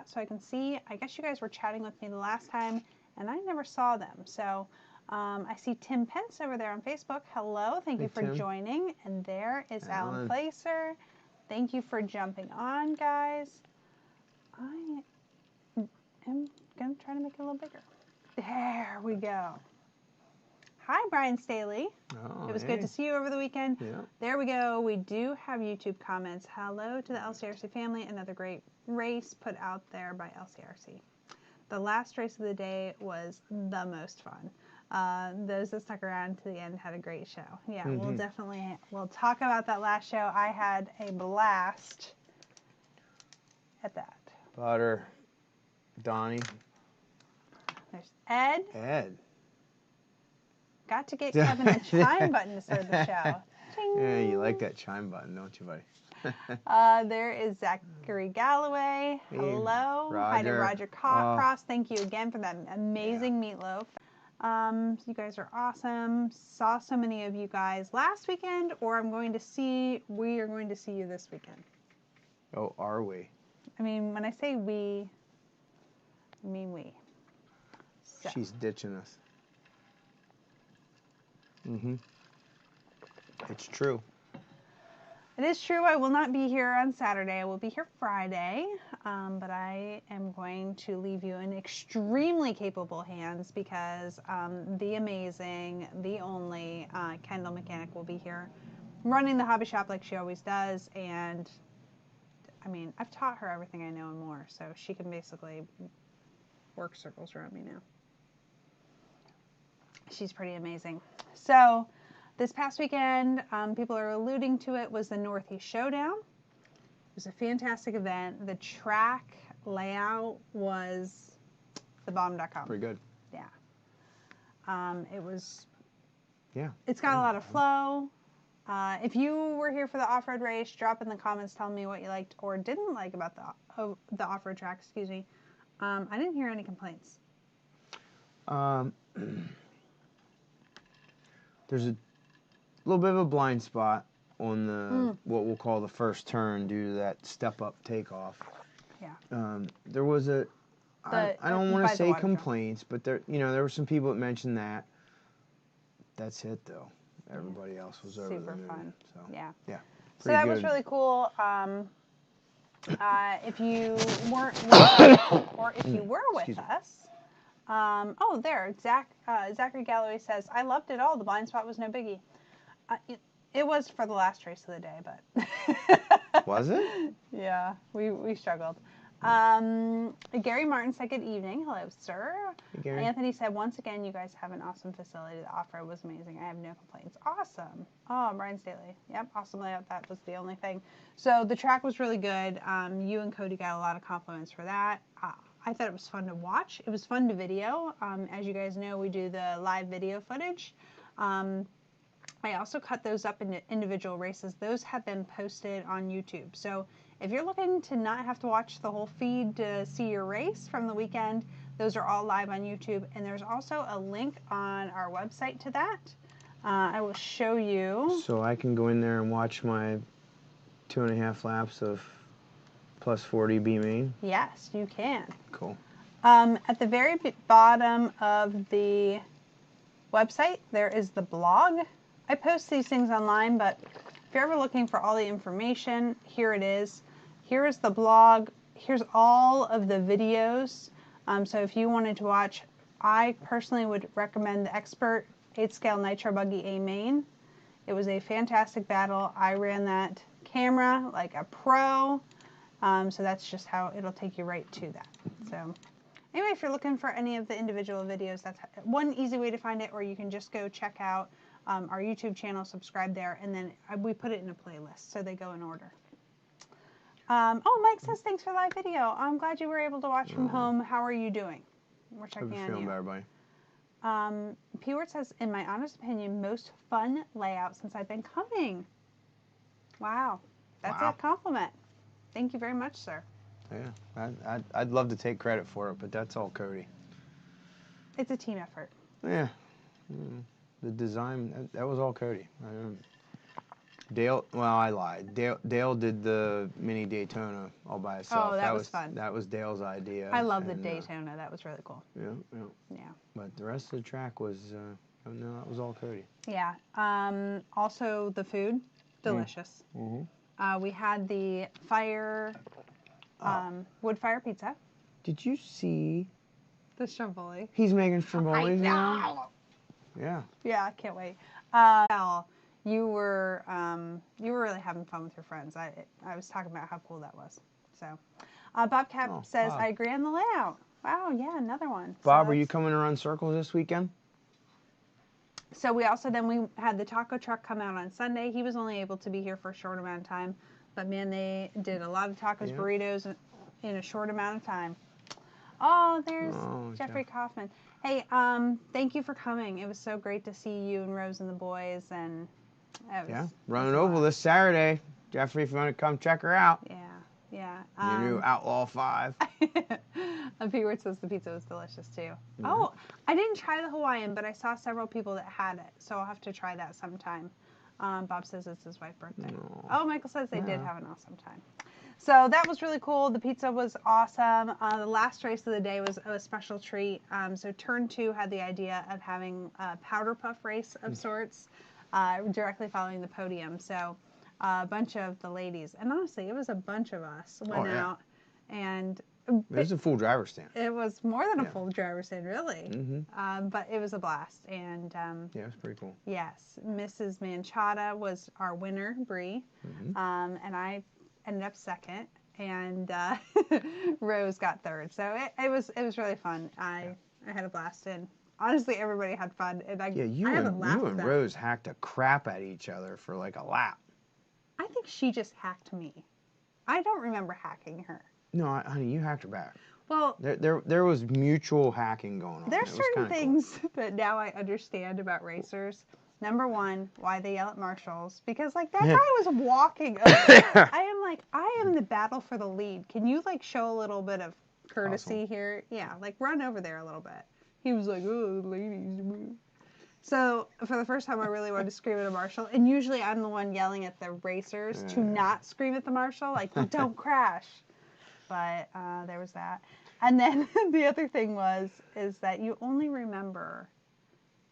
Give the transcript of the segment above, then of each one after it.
so I can see. I guess you guys were chatting with me the last time, and I never saw them. So I see Tim Pence over there on Facebook. Hello, thank you for joining. And there is Alan Placer. Thank you for jumping on, guys. I am going to try to make it a little bigger. There we go. Hi, Brian Staley. Oh, it was good to see you over the weekend. Yeah. There we go. We do have YouTube comments. Hello to the LCRC family. Another great race put out there by LCRC. The last race of the day was the most fun. Those that stuck around to the end had a great show. Yeah, we'll talk about that last show. I had a blast at that. Butter. Donnie. There's Ed. Ed. Got to get Kevin a chime button to start the show. Ching. Yeah, you like that chime button, don't you, buddy? There is Zachary Galloway. Hello. Roger. Hi to Roger Cross. Thank you again for that amazing meatloaf. You guys are awesome. Saw so many of you guys last weekend, or we are going to see you this weekend. Oh, are we? I mean, when I say we, I mean we. So. She's ditching us. It's true. It is true. I will not be here on Saturday. I will be here Friday, but I am going to leave you in extremely capable hands because the amazing, the only Kendall Mechanic will be here running the hobby shop like she always does. And I mean, I've taught her everything I know and more, so she can basically work circles around me now. She's pretty amazing. So this past weekend, people are alluding to it, was the Northeast Showdown. It was a fantastic event. The track layout was thebomb.com. Pretty good. Yeah. It was. Yeah. It's got a lot of flow. If you were here for the off-road race, drop in the comments, tell me what you liked or didn't like about the off-road track. Excuse me. I didn't hear any complaints. There's a little bit of a blind spot on the what we'll call the first turn due to that step-up takeoff. Yeah. There was I don't want to say complaints, but there were some people that mentioned that. That's it though. Everybody else was over super the moon. Fun. So yeah. So that was really cool. If you weren't with us, or if you were with us. Oh, there, Zachary Galloway says, I loved it all. The blind spot was no biggie. It was for the last race of the day, but. Was it? Yeah, we struggled. Gary Martin said, good evening. Hello, sir. Hey, Gary. Anthony said, once again, you guys have an awesome facility. The off-road was amazing. I have no complaints. Awesome. Oh, Brian Staley. Yep, awesome layout. That was the only thing. So the track was really good. You and Cody got a lot of compliments for that. I thought it was fun to watch. It was fun to video. As you guys know, we do the live video footage. I also cut those up into individual races. Those have been posted on YouTube. So if you're looking to not have to watch the whole feed to see your race from the weekend, those are all live on YouTube. And there's also a link on our website to that. I will show you. So I can go in there and watch my 2.5 laps of plus 40 B main? Yes, you can. Cool. At the very bottom of the website, there is the blog. I post these things online, but if you're ever looking for all the information, here it is. Here is the blog. Here's all of the videos. So if you wanted to watch, I personally would recommend the Expert 8-Scale Nitro Buggy A main. It was a fantastic battle. I ran that camera like a pro. So that's just how it'll take you right to that. So anyway, if you're looking for any of the individual videos, that's one easy way to find it, or you can just go check out our YouTube channel, subscribe there, and then we put it in a playlist, so they go in order. Oh, Mike says, thanks for the live video. I'm glad you were able to watch from home. How are you doing? We're checking on you. Feeling better, buddy. P-Word says, in my honest opinion, most fun layout since I've been coming. Wow. That's a compliment. Thank you very much, sir. Yeah, I'd love to take credit for it, but that's all Cody. It's a team effort. Yeah. The design, that was all Cody. Dale, well, I lied. Dale did the mini Daytona all by himself. Oh, that was fun. That was Dale's idea. I love the Daytona. That was really cool. Yeah. But the rest of the track was, no, that was all Cody. Yeah. Also, the food, delicious. Mm-hmm. We had the wood fire pizza. Did you see the stromboli? He's making strombolis now. Yeah. Yeah, I can't wait. You were really having fun with your friends. I was talking about how cool that was. So, Bob Cap says, Bob. I agree on the layout. Wow, yeah, another one. Bob, are you coming to run circles this weekend? So we had the taco truck come out on Sunday. He was only able to be here for a short amount of time, but man, they did a lot of tacos, burritos in a short amount of time. Oh, there's Jeffrey Kaufman. Hey, thank you for coming. It was so great to see you and Rose and the boys, and running oval this Saturday. Jeffrey, if you want to come check her out. Yeah. Your new Outlaw 5. P-Word says the pizza was delicious too. Mm-hmm. Oh, I didn't try the Hawaiian, but I saw several people that had it, so I'll have to try that sometime. Bob says it's his wife's birthday. Oh, Michael says they did have an awesome time. So that was really cool. The pizza was awesome. The last race of the day was a special treat. So turn 2 had the idea of having a powder puff race of sorts, directly following the podium. So a bunch of the ladies, and honestly, it was a bunch of us went out, and it was a full driver's stand. It was more than a full driver's stand, really. Mm-hmm. But it was a blast, and it was pretty cool. Yes, Mrs. Manchata was our winner, Bree, and I ended up second, and Rose got third. So it was really fun. I had a blast, and honestly, everybody had fun. And you and Rose hacked a crap at each other for like a lap. I think she just hacked me. I don't remember hacking her. No, honey, you hacked her back. Well, there was mutual hacking going on. There's certain things that now I understand about racers. Number one, why they yell at marshals. Because, that guy was walking over. I am in the battle for the lead. Can you, show a little bit of courtesy here? Yeah, run over there a little bit. He was like, oh, ladies. So, for the first time, I really wanted to scream at a marshal. And usually I'm the one yelling at the racers to not scream at the marshal. Don't crash. But there was that. And then the other thing is that you only remember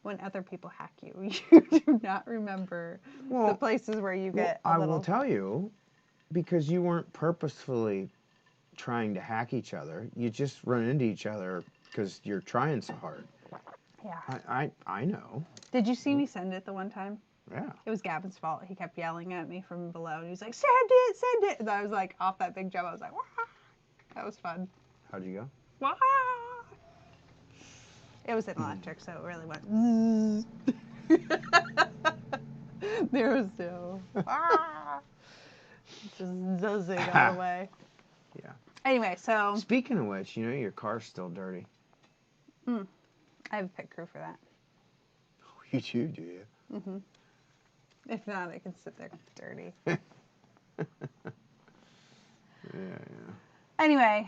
when other people hack you. You do not remember the places where you get a little... I will tell you, because you weren't purposefully trying to hack each other. You just run into each other because you're trying so hard. Yeah. I know. Did you see me send it the one time? Yeah. It was Gavin's fault. He kept yelling at me from below. And he was like, send it. And I was off that big jump. I was like, wah. That was fun. How'd you go? Wah. It was an electric, so it really went There was no just zuzzing all the way. Yeah. Anyway, so... Speaking of which, your car's still dirty. I have a pit crew for that. Oh, you do you? Mm-hmm. If not, I can sit there dirty. Yeah. Anyway,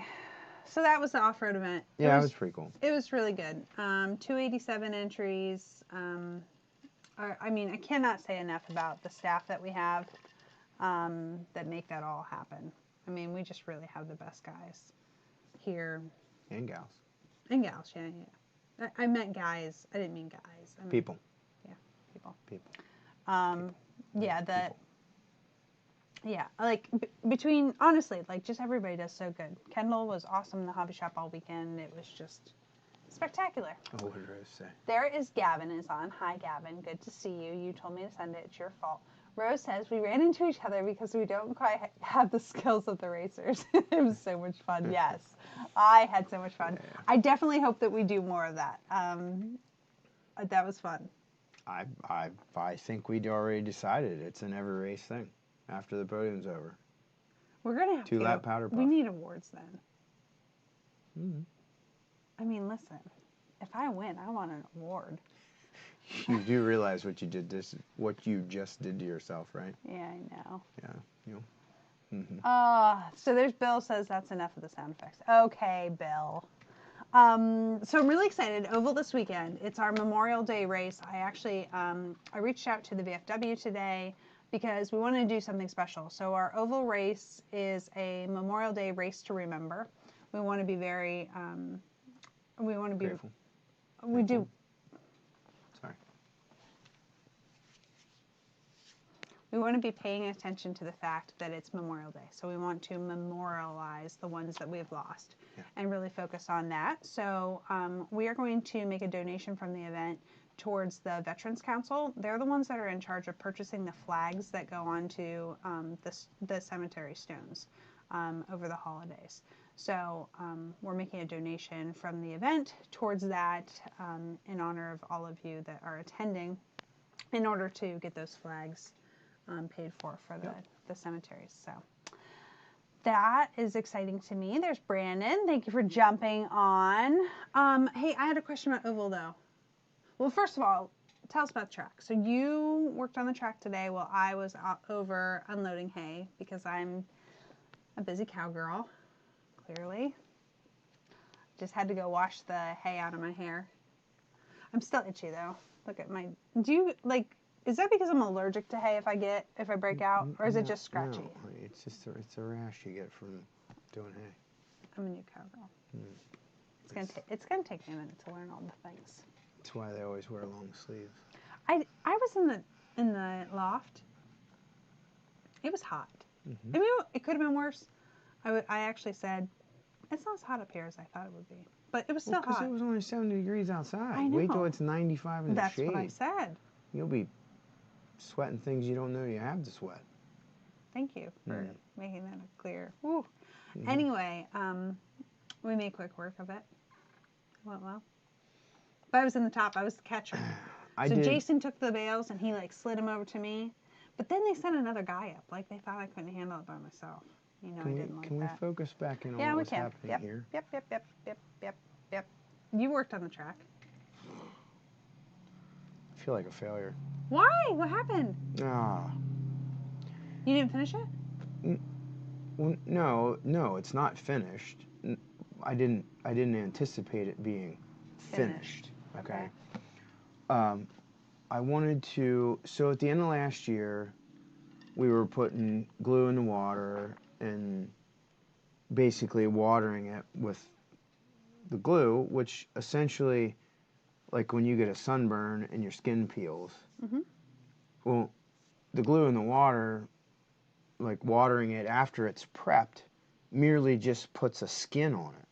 so that was the off-road event. Yeah, it was pretty cool. It was really good. 287 entries. I cannot say enough about the staff that we have that make that all happen. We just really have the best guys here. And gals. And gals, yeah. I meant guys. I didn't mean guys. I meant, people. Yeah, people. People. Between, honestly, just everybody does so good. Kendall was awesome in the hobby shop all weekend. It was just spectacular. Oh, what did Rose say? There is Gavin is on. Hi, Gavin. Good to see you. You told me to send it. It's your fault. Rose says, we ran into each other because we don't quite have the skills of the racers. It was so much fun. Yes. I had so much fun. Yeah. I definitely hope that we do more of that. That was fun. I think we'd already decided it's an every race thing after the podium's over. We're going to have 2-lap powder puff. We need awards then. Mm-hmm. Listen, if I win, I want an award. You do realize what you just did to yourself, right? Yeah, I know. Yeah. Mm-hmm. So there's Bill says that's enough of the sound effects. Okay, Bill. So I'm really excited. Oval this weekend. It's our Memorial Day race. I actually I reached out to the VFW today because we want to do something special. So our oval race is a Memorial Day race to remember. We want to be very, we want to be, Grateful. we do. Sorry. We want to be paying attention to the fact that it's Memorial Day. So we want to memorialize the ones that we've lost and really focus on that. So we are going to make a donation from the event towards the Veterans Council. They're the ones that are in charge of purchasing the flags that go onto the cemetery stones over the holidays. So we're making a donation from the event towards that in honor of all of you that are attending in order to get those flags paid for the cemeteries. So that is exciting to me. There's Brandon. Thank you for jumping on. Hey, I had a question about oval though. Well, first of all, tell us about the track. So you worked on the track today while I was over unloading hay because I'm a busy cowgirl, clearly. Just had to go wash the hay out of my hair. I'm still itchy though. Look at my, is that because I'm allergic to hay if I break out, or is it just scratchy? No, it's a rash you get from doing hay. I'm a new cowgirl. It's gonna take me a minute to learn all the things. That's why they always wear long sleeves. I was in the loft. It was hot. I mean, it could have been worse. I actually said, it's not as hot up here as I thought it would be, but it was still hot. Because it was only 70 degrees outside. I know. Wait till it's 95 in the shade. That's what I said. You'll be sweating things you don't know you have to sweat. Thank you for making that clear. Woo. Anyway, we made quick work of it. It went well. But I was in the top. I was the catcher. Jason took the bales and he slid them over to me. But then they sent another guy up. They thought I couldn't handle it by myself. I didn't like that. Can we focus back in on what's happening here? Yep. You worked on the track. I feel like a failure. Why? What happened? You didn't finish it? Well, no, it's not finished. I didn't anticipate it being finished. Okay. I wanted to. So at the end of last year, we were putting glue in the water and basically watering it with the glue, which essentially, like when you get a sunburn and your skin peels. Well, the glue in the water, like watering it after it's prepped, merely just puts a skin on it.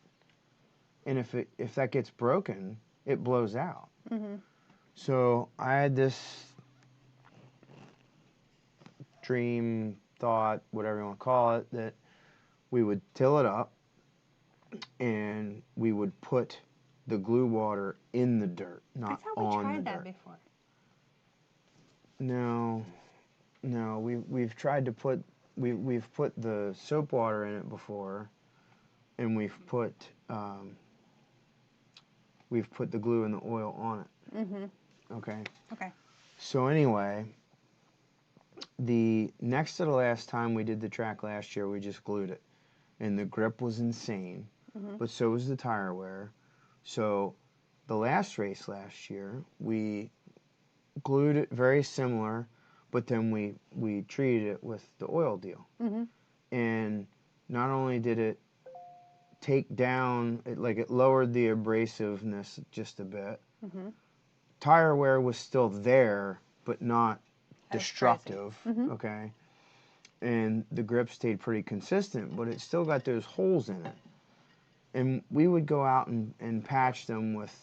And if that gets broken, it blows out. So I had this dream, thought, whatever you want to call it, that we would till it up and we would put the glue water in the dirt, not on the dirt. I thought we tried that before. No, we've tried to put we've put the soap water in it before, and we've put the glue and the oil on it. Okay. So anyway, the next to the last time we did the track last year, we just glued it, and the grip was insane, but so was the tire wear. So the last race last year, we glued it very similar, but then we treated it with the oil deal. And not only did it take down, it lowered the abrasiveness just a bit. Tire wear was still there, but not destructive. Okay. And the grip stayed pretty consistent, but it still got those holes in it. And we would go out and patch them with,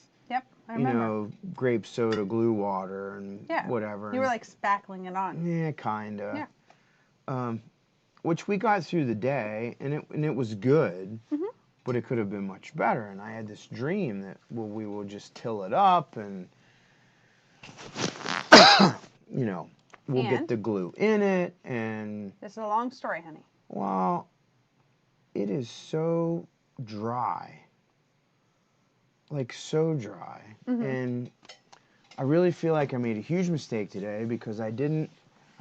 grape soda, glue water, and whatever. You were spackling it on. Yeah, kind of. Which we got through the day, and it was good, but it could have been much better. And I had this dream that we will just till it up and, we'll get the glue in it. And this is a long story, honey. Well, it is so dry. So dry. And I really feel like I made a huge mistake today because I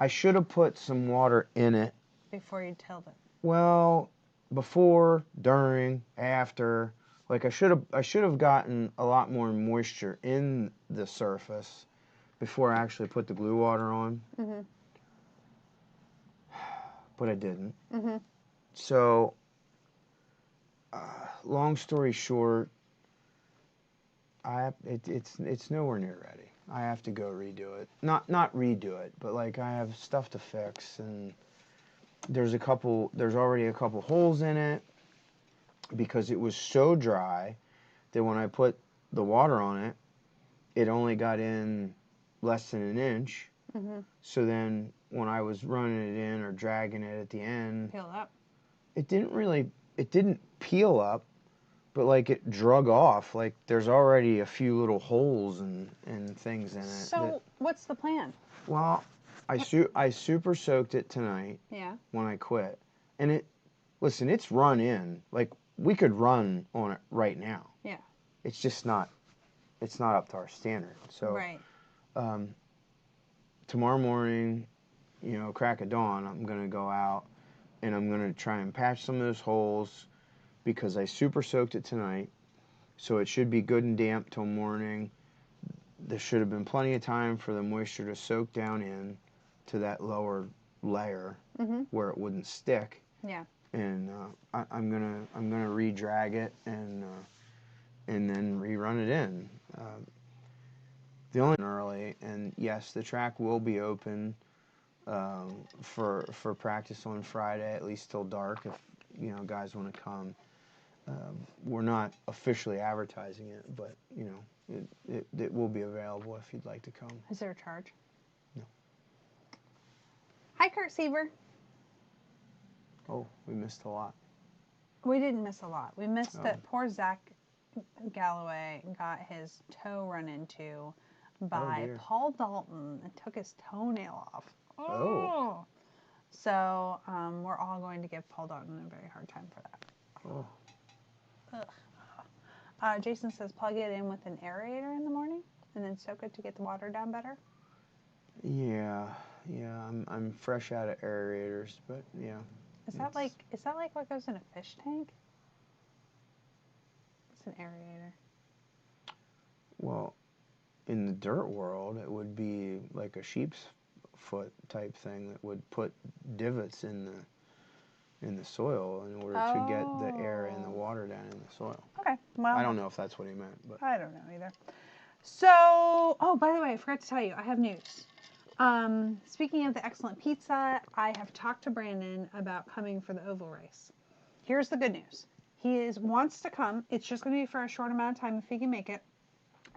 should have put some water in it. Before you tilled it. Well, before, during, after. I should have gotten a lot more moisture in the surface before I actually put the glue water on. but I didn't. Mhm. So, long story short, it's nowhere near ready. I have to go redo it. Not redo it, but like I have stuff to fix, and there's already a couple holes in it because it was so dry that when I put the water on it, it only got in less than an inch. Mhm. So then when I was running it in or dragging it at the end, Peel up. it didn't peel up, but like it drug off. Like there's already a few little holes and things in it. So what's the plan? Well, I super soaked it tonight. Yeah. When I quit, and listen, it's run in. Like we could run on it right now. Yeah. It's just not. It's not up to our standard. So. Right. Tomorrow morning, crack of dawn, I'm going to go out and I'm going to try and patch some of those holes because I super soaked it tonight. So it should be good and damp till morning. There should have been plenty of time for the moisture to soak down in to that lower layer where it wouldn't stick. Yeah. And I'm gonna re-drag it and then rerun it in. The only early, and yes, the track will be open for practice on Friday, at least till dark, if guys want to come. We're not officially advertising it, but it will be available if you'd like to come. Is there a charge? No. Hi, Kurt Sieber. Oh, we missed a lot. We didn't miss a lot. We missed that poor Zach Galloway got his toe run into by Paul Dalton and took his toenail off. Oh. So we're all going to give Paul Dalton a very hard time for that. Oh. Jason says plug it in with an aerator in the morning and then soak it to get the water down better. Yeah. I'm fresh out of aerators, but yeah. Is that like what goes in a fish tank? It's an aerator. Well, in the dirt world, it would be like a sheep's foot type thing that would put divots in the soil in order to get the air and the water down in the soil. Okay. Well, I don't know if that's what he meant, but I don't know either. So, by the way, I forgot to tell you, I have news. Speaking of the excellent pizza, I have talked to Brandon about coming for the oval race. Here's the good news. He wants to come. It's just going to be for a short amount of time if he can make it.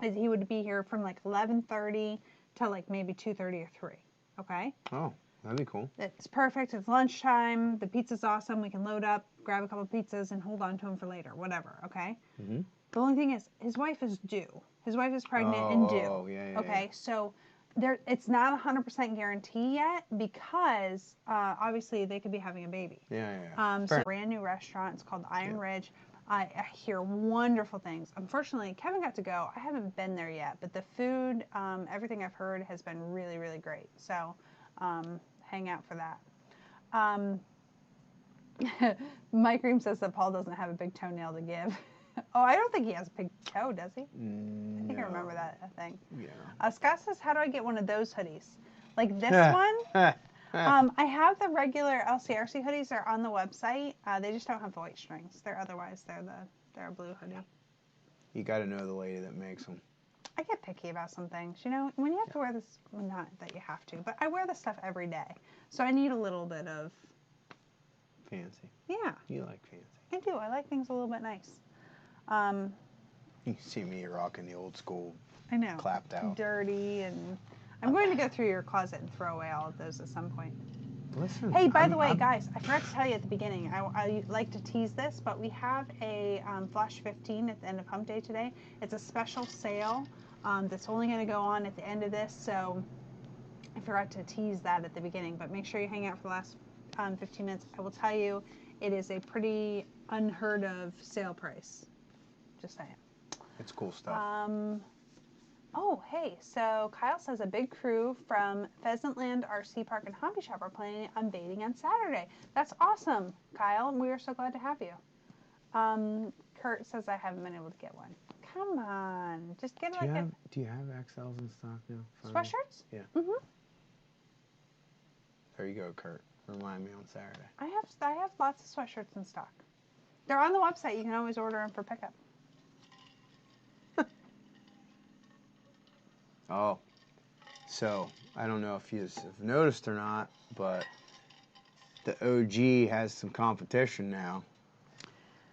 He would be here from like 11:30 to like maybe 2:30 or 3. Okay? Oh, that'd be cool. It's perfect. It's lunchtime. The pizza's awesome. We can load up, grab a couple of pizzas, and hold on to them for later. Whatever. Okay? Mm-hmm. The only thing is, his wife is due. His wife is pregnant and due. Oh, yeah. Okay? So it's not 100% guarantee yet because obviously they could be having a baby. Yeah. So a brand new restaurant. It's called Iron Ridge. I hear wonderful things. Unfortunately, Kevin got to go. I haven't been there yet, but the food, everything I've heard has been really, really great. So hang out for that. Mike Ream says that Paul doesn't have a big toenail to give. Oh, I don't think he has a big toe, does he? No. I think I remember that thing. Yeah. Scott says, how do I get one of those hoodies? Like this one? I have the regular LCRC hoodies. They're on the website. They just don't have the white strings. They're a blue hoodie. You got to know the lady that makes them. I get picky about some things. When you have to wear this, well, not that you have to, but I wear this stuff every day. So I need a little bit of... Fancy. Yeah. You like fancy. I do. I like things a little bit nice. You see me rocking the old school. I know. Clapped out. Dirty, and I'm going to go through your closet and throw away all of those at some point. Listen. Hey, by the way, guys, I forgot to tell you at the beginning. I like to tease this, but we have a Flash 15 at the end of Hump Day today. It's a special sale that's only going to go on at the end of this, so I forgot to tease that at the beginning. But make sure you hang out for the last 15 minutes. I will tell you, it is a pretty unheard of sale price. Just saying. It's cool stuff. Oh, hey, so Kyle says a big crew from Pheasantland RC Park and Hobby Shop are planning on baiting on Saturday. That's awesome, Kyle. We are so glad to have you. Kurt says I haven't been able to get one. Come on. Just get Do you have XLs in stock now? Sweatshirts? Yeah. Mm-hmm. There you go, Kurt. remind me on Saturday. I have lots of sweatshirts in stock. They're on the website. You can always order them for pickup. Oh, so I don't know if you have noticed or not, but the OG has some competition now.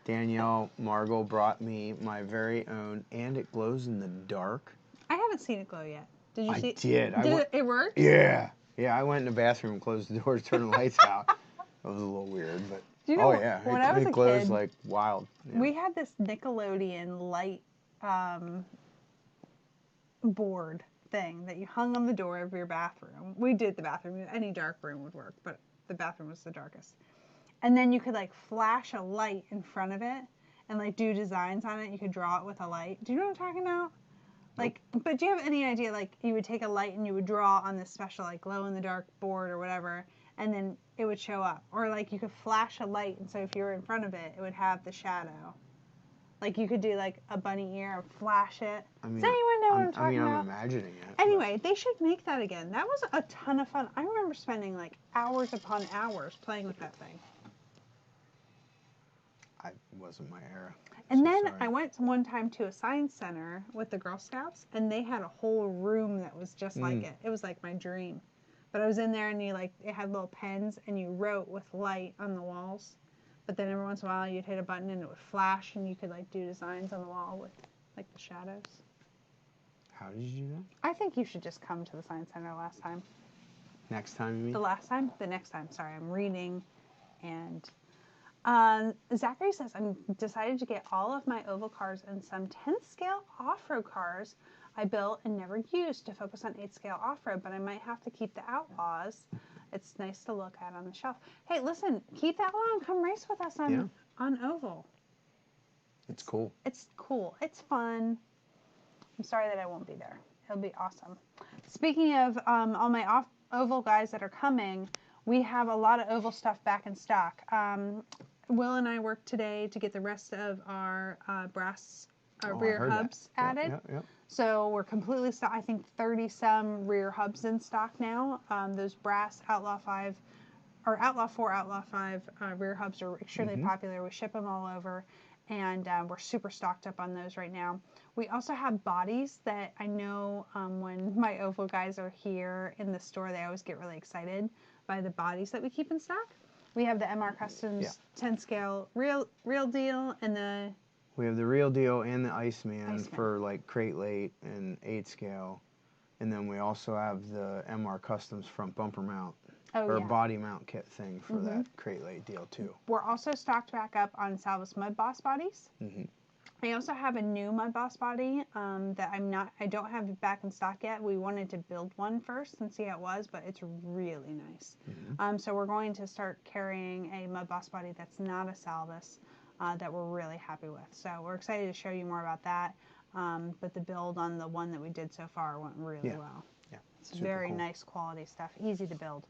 Danielle Margot brought me my very own, and it glows in the dark. I haven't seen it glow yet. Did you see it? Did it work? Yeah. Yeah, I went in the bathroom, closed the doors, turned the lights out. It was a little weird, but You know, yeah, when I was it a glows kid, like wild. Yeah. We had this Nickelodeon light board thing that you hung on the door of your bathroom. We did the bathroom. Any dark room would work, but the bathroom was the darkest. And then you could like flash a light in front of it and like do designs on it. You could draw it with a light. Do you know what I'm talking about? Like, but do you have any idea, like, you would take a light and you would draw on this special, like, glow-in-the-dark board or whatever, and then it would show up. Or, like, you could flash a light, and so if you were in front of it, it would have the shadow. Like, you could do, like, a bunny ear and flash it. Does anyone know what I'm talking about? I'm imagining it. Anyway, they should make that again. That was a ton of fun. I remember spending, like, hours upon hours playing with that thing. It wasn't my era. And then I went one time to a science center with the Girl Scouts, and they had a whole room that was just like it. It was like my dream. But I was in there, and it had little pens, and you wrote with light on the walls. But then every once in a while, you'd hit a button, and it would flash, and you could like do designs on the wall with like the shadows. How did you do that? I think you should just come to the science center last time. Next time, you mean? The last time? The next time. Sorry, I'm reading, and Zachary says, I'm decided to get all of my oval cars and some 10th scale off-road cars I built and never used to focus on 8th scale off-road, but I might have to keep the Outlaws. It's nice to look at on the shelf. Hey, listen, keep that on. Come race with us on oval. It's cool. It's cool. It's fun. I'm sorry that I won't be there. It'll be awesome. Speaking of all my oval guys that are coming, we have a lot of oval stuff back in stock. Will and I worked today to get the rest of our brass rear hubs added. Yep. So we're completely stocked. I think 30 some rear hubs in stock now. Those brass Outlaw 5 or Outlaw 4, Outlaw 5 rear hubs are extremely popular. We ship them all over, and we're super stocked up on those right now. We also have bodies that I know when my oval guys are here in the store, they always get really excited by the bodies that we keep in stock. We have the MR Customs 10 scale real deal, and we have the real deal and the Iceman for like crate late and 8 scale, and then we also have the MR Customs front bumper mount body mount kit thing for that crate late deal too. We're also stocked back up on Salvus Mud Boss bodies. I also have a new Mud Boss body that I don't have back in stock yet. We wanted to build one first and see how it was, but it's really nice. So we're going to start carrying a Mud Boss body that's not a Salvus that we're really happy with. So we're excited to show you more about that. But the build on the one that we did so far went really well. Yeah, it's very nice quality stuff, easy to build.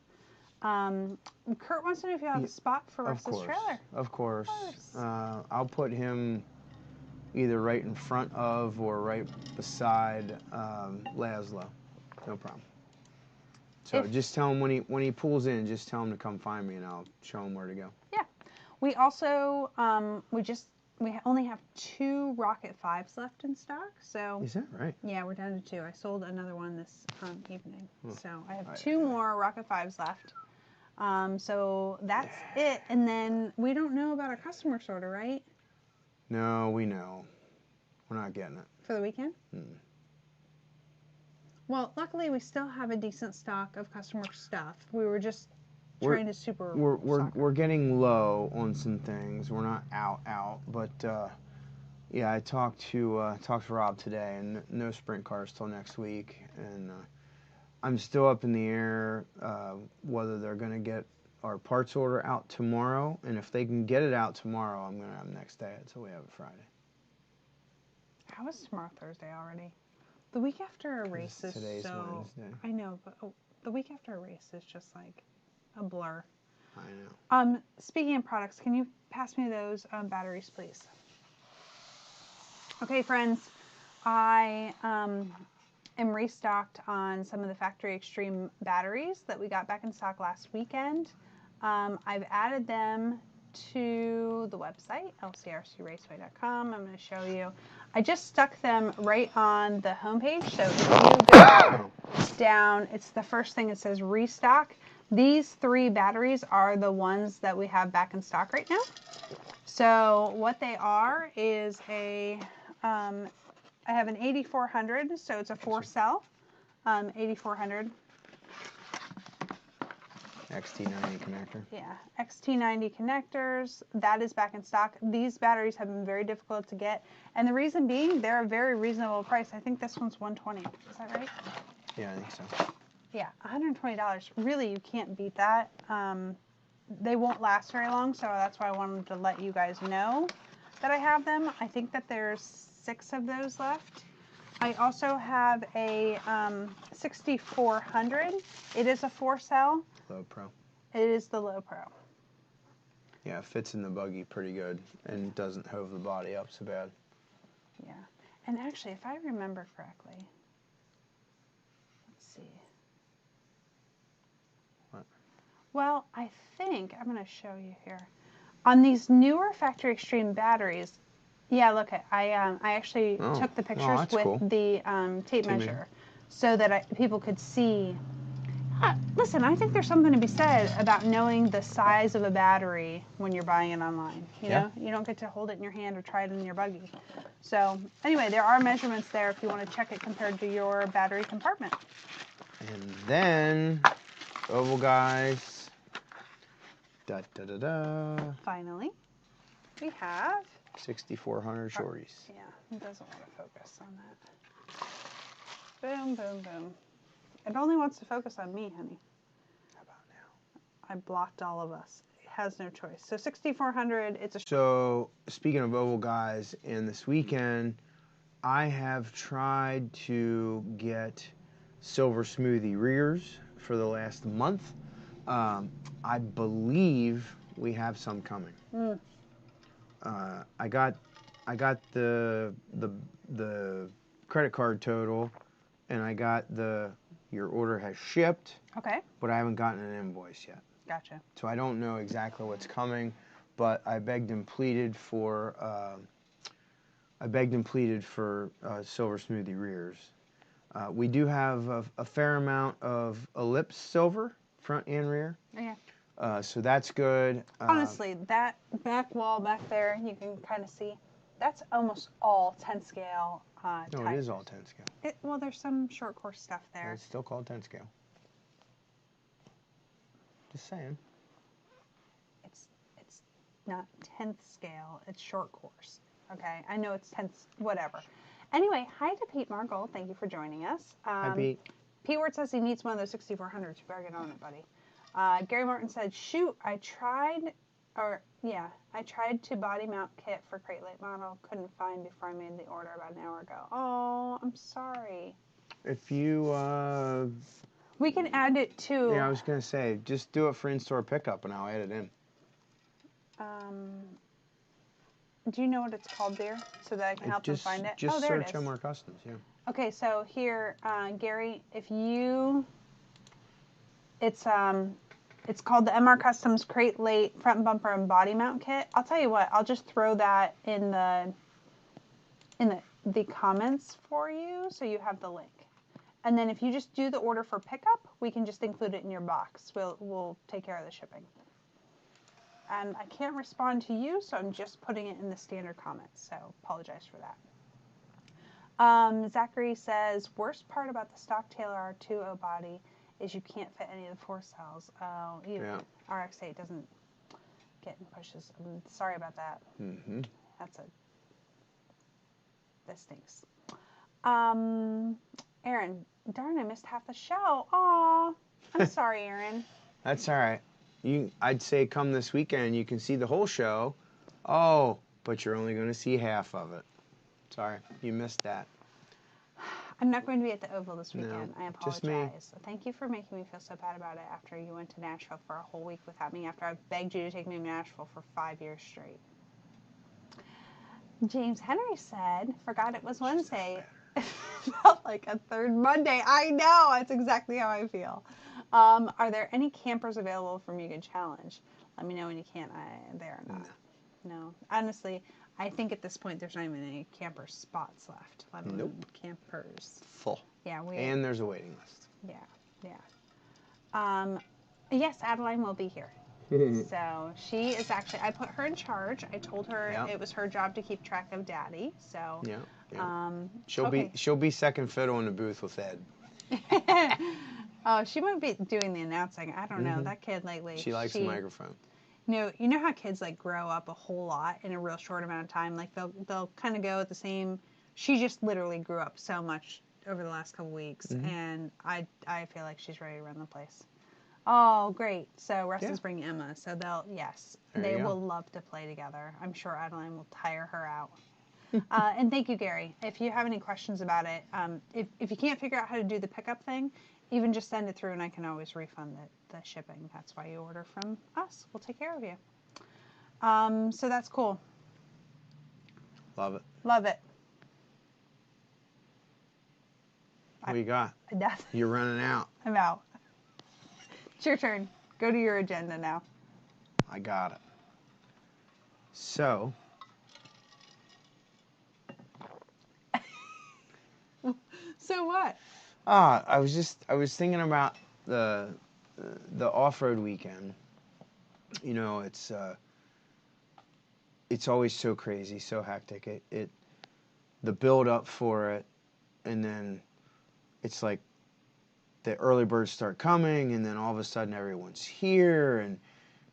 Kurt wants to know if you have a spot for Russ's trailer. Of course. I'll put him either right in front of or right beside Laszlo. No problem. So just tell him when he pulls in, just tell him to come find me, and I'll show him where to go. Yeah. We also we only have 2 Rocket 5s left in stock. So is that right? Yeah, we're down to 2. I sold another one this evening, so I have 2 more Rocket 5s left. So that's it. And then we don't know about our customer sorter, right? No, we know. We're not getting it. For the weekend? Well, luckily we still have a decent stock of customer stuff. We were just trying to We're getting low on some things. We're not out, but yeah, I talked to Rob today, and no sprint cars till next week, and I'm still up in the air whether they're going to get our parts order out tomorrow, and if they can get it out tomorrow, I'm going to have next day until we have it Friday. How is tomorrow Thursday already? The week after a race is today's Wednesday. I know, but the week after a race is just like a blur. I know. Speaking of products, can you pass me those batteries, please? Okay, friends, I am restocked on some of the Factory Extreme batteries that we got back in stock last weekend. I've added them to the website, LCRCraceway.com. I'm going to show you. I just stuck them right on the homepage. So if you go down, it's the first thing that says restock. These 3 batteries are the ones that we have back in stock right now. So what they are is I have an 8400, so it's a 4-cell, 8400. XT90 connector. Yeah, XT90 connectors. That is back in stock. These batteries have been very difficult to get, and the reason being they're a very reasonable price. I think this one's $120. Is that right? Yeah, I think so. Yeah, $120. Really, you can't beat that. They won't last very long, so that's why I wanted to let you guys know that I have them. I think that there's 6 of those left. I also have a 6400. It is a 4-cell. Low Pro. It is the Low Pro. Yeah, it fits in the buggy pretty good and doesn't hove the body up so bad. Yeah. And actually, if I remember correctly, let's see. What? Well, I think, I'm going to show you here. On these newer Factory Extreme batteries, yeah, look, I actually took the pictures with cool. the tape measure so that people could see. Listen, I think there's something to be said about knowing the size of a battery when you're buying it online. You know, you don't get to hold it in your hand or try it in your buggy. So anyway, there are measurements there if you want to check it compared to your battery compartment. And then, Oval guys. Da da da da. Finally, we have 6400 shorties. Yeah, it doesn't want to focus on that. Boom, boom, boom. It only wants to focus on me, honey. How about now? I blocked all of us. It has no choice. So 6400, it's a... So, speaking of Oval guys, in this weekend, I have tried to get silver smoothie rears for the last month. I believe we have some coming. I got the credit card total, and I got your order has shipped. Okay. But I haven't gotten an invoice yet. Gotcha. So I don't know exactly what's coming, but I begged and pleaded for silver smoothie rears. We do have a fair amount of ellipse silver, front and rear. Yeah. So that's good. Honestly, that back wall back there, you can kind of see, that's almost all 10 scale. No, it is all 10 scale. Well, there's some short course stuff there. It's still called 10 scale. Just saying. It's not 10th scale. It's short course. Okay, I know it's 10th, whatever. Anyway, hi to Pete Markle. Thank you for joining us. Hi, Pete. Pete Ward says he needs one of those 6400s. You better get on it, buddy. Gary Martin said, shoot, I tried to body mount kit for Crate Late model. Couldn't find before I made the order about an hour ago. Oh, I'm sorry. If you... we can add it to... Yeah, I was going to say, just do it for in-store pickup and I'll add it in. Do you know what it's called, dear? So that I can help them find it? Just there search it is. MR Customs, yeah. Okay, so here, Gary, if you... It's called the MR Customs Crate Late Front Bumper and Body Mount Kit. I'll tell you what, I'll just throw that in the comments for you so you have the link. And then if you just do the order for pickup, we can just include it in your box. We'll take care of the shipping. And I can't respond to you, so I'm just putting it in the standard comments. So apologize for that. Zachary says, worst part about the stock Taylor R20 body is you can't fit any of the 4 cells. Oh, yeah. RX-8 doesn't get in pushes. I'm sorry about that. Mm-hmm. That stinks. Aaron, darn, I missed half the show. Aw, I'm sorry, Aaron. That's all right. I'd say come this weekend, you can see the whole show. Oh, but you're only going to see half of it. Sorry, you missed that. I'm not going to be at the Oval this weekend. No, I apologize. just me. Thank you for making me feel so bad about it after you went to Nashville for a whole week without me, after I begged you to take me to Nashville for 5 years straight. James Henry said, forgot it was Wednesday. It felt like a third Monday. I know. That's exactly how I feel. Are there any campers available for Mugen Challenge? Let me know when you can. They are not. No. Honestly, I think at this point there's not even any camper spots left. Let alone campers. Full. Yeah, and there's a waiting list. Yeah. Yes, Adeline will be here. So she is actually, I put her in charge. I told her it was her job to keep track of Daddy. So she'll be second fiddle in the booth with Ed. Oh, she might be doing the announcing. I don't know. That kid lately. She likes the microphone. You know how kids like grow up a whole lot in a real short amount of time. Like they'll kind of go at the same. She just literally grew up so much over the last couple weeks, and I feel like she's ready to run the place. Oh, great. So Russ is bringing Emma. So they will love to play together. I'm sure Adeline will tire her out. And thank you, Gary. If you have any questions about it, if you can't figure out how to do the pickup thing, even just send it through and I can always refund the shipping. That's why you order from us. We'll take care of you. So that's cool. Love it. Love it. What you got? You're running out. I'm out. It's your turn. Go to your agenda now. I got it. So. So what? I was thinking about the off-road weekend. You know, it's always so crazy, so hectic. The build up for it, and then it's like the early birds start coming, and then all of a sudden everyone's here, and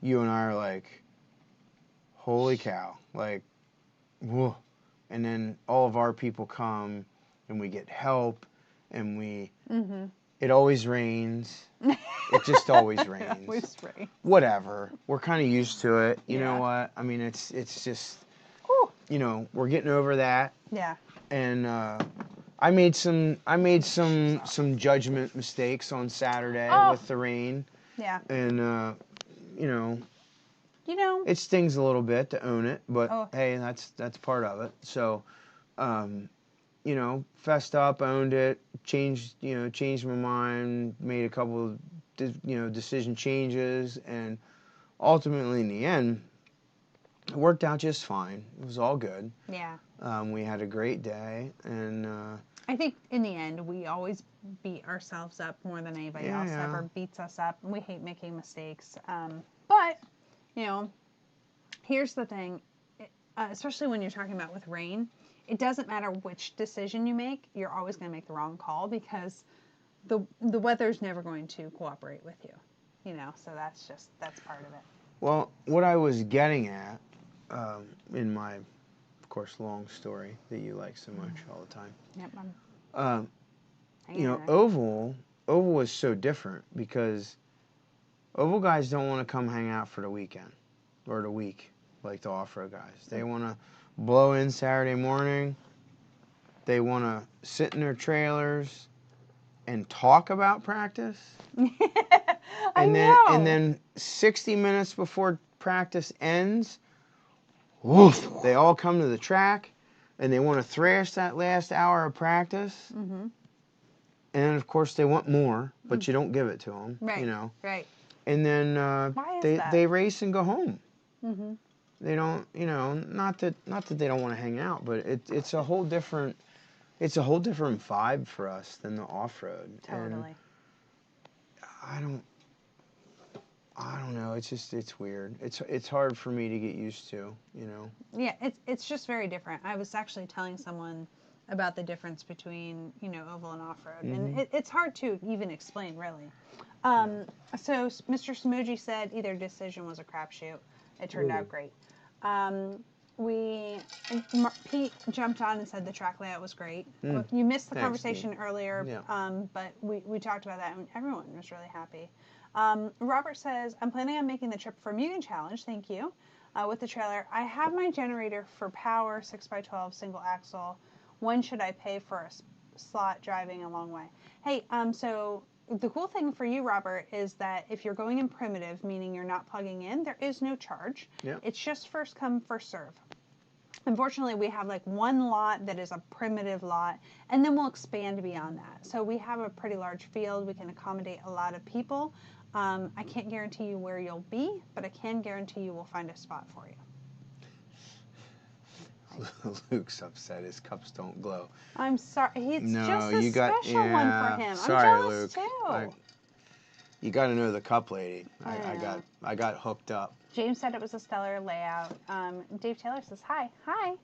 you and I are like, holy cow, like, whoa. And then all of our people come, and we get help, and it always rains. It just always rains. It always rains. Whatever. We're kind of used to it. You know what? I mean, it's just, you know, we're getting over that. Yeah. And I made some judgment mistakes on Saturday with the rain. Yeah. And you know, it stings a little bit to own it, but hey, that's part of it. So, you know, fessed up, owned it, changed my mind, made a couple of decision changes, and ultimately in the end, it worked out just fine. It was all good. Yeah. We had a great day, and I think in the end, we always beat ourselves up more than anybody else ever beats us up. We hate making mistakes. But, you know, here's the thing, especially when you're talking about with rain, it doesn't matter which decision you make, you're always going to make the wrong call because the weather's never going to cooperate with you. You know, so that's part of it. Well, what I was getting at in my, of course, long story that you like so much all the time. Yep. You know, Oval is so different because Oval guys don't want to come hang out for the weekend or the week like the off-road guys. They want to blow in Saturday morning. They want to sit in their trailers and talk about practice. And then 60 minutes before practice ends, woof, they all come to the track and they want to thrash that last hour of practice. Mm-hmm. And then, of course, they want more, but you don't give it to them. Right. You know. Right. And then they race and go home. Mm-hmm. They don't, you know, not that they don't want to hang out, but it's a whole different vibe for us than the off-road. Totally. And I don't know. It's weird. It's hard for me to get used to, you know. Yeah, it's just very different. I was actually telling someone about the difference between, you know, oval and off-road, and it's hard to even explain, really. So Mr. Smoji said either decision was a crapshoot. It turned out great. Pete jumped on and said the track layout was great. You missed the conversation earlier, but we talked about that, and everyone was really happy. Robert says, I'm planning on making the trip for Mugen Challenge, thank you, with the trailer. I have my generator for power 6x12 single axle. When should I pay for a slot driving a long way? Hey, so the cool thing for you, Robert, is that if you're going in primitive, meaning you're not plugging in, there is no charge. Yeah. It's just first come, first serve. Unfortunately, we have like one lot that is a primitive lot, and then we'll expand beyond that. So we have a pretty large field. We can accommodate a lot of people. I can't guarantee you where you'll be, but I can guarantee you we'll find a spot for you. Luke's upset. His cups don't glow. I'm sorry. It's No, just a special one for him. Sorry, I'm jealous Luke. too. You got to know the cup lady. I I got hooked up. James said it was a stellar layout. Dave Taylor says hi. Hi.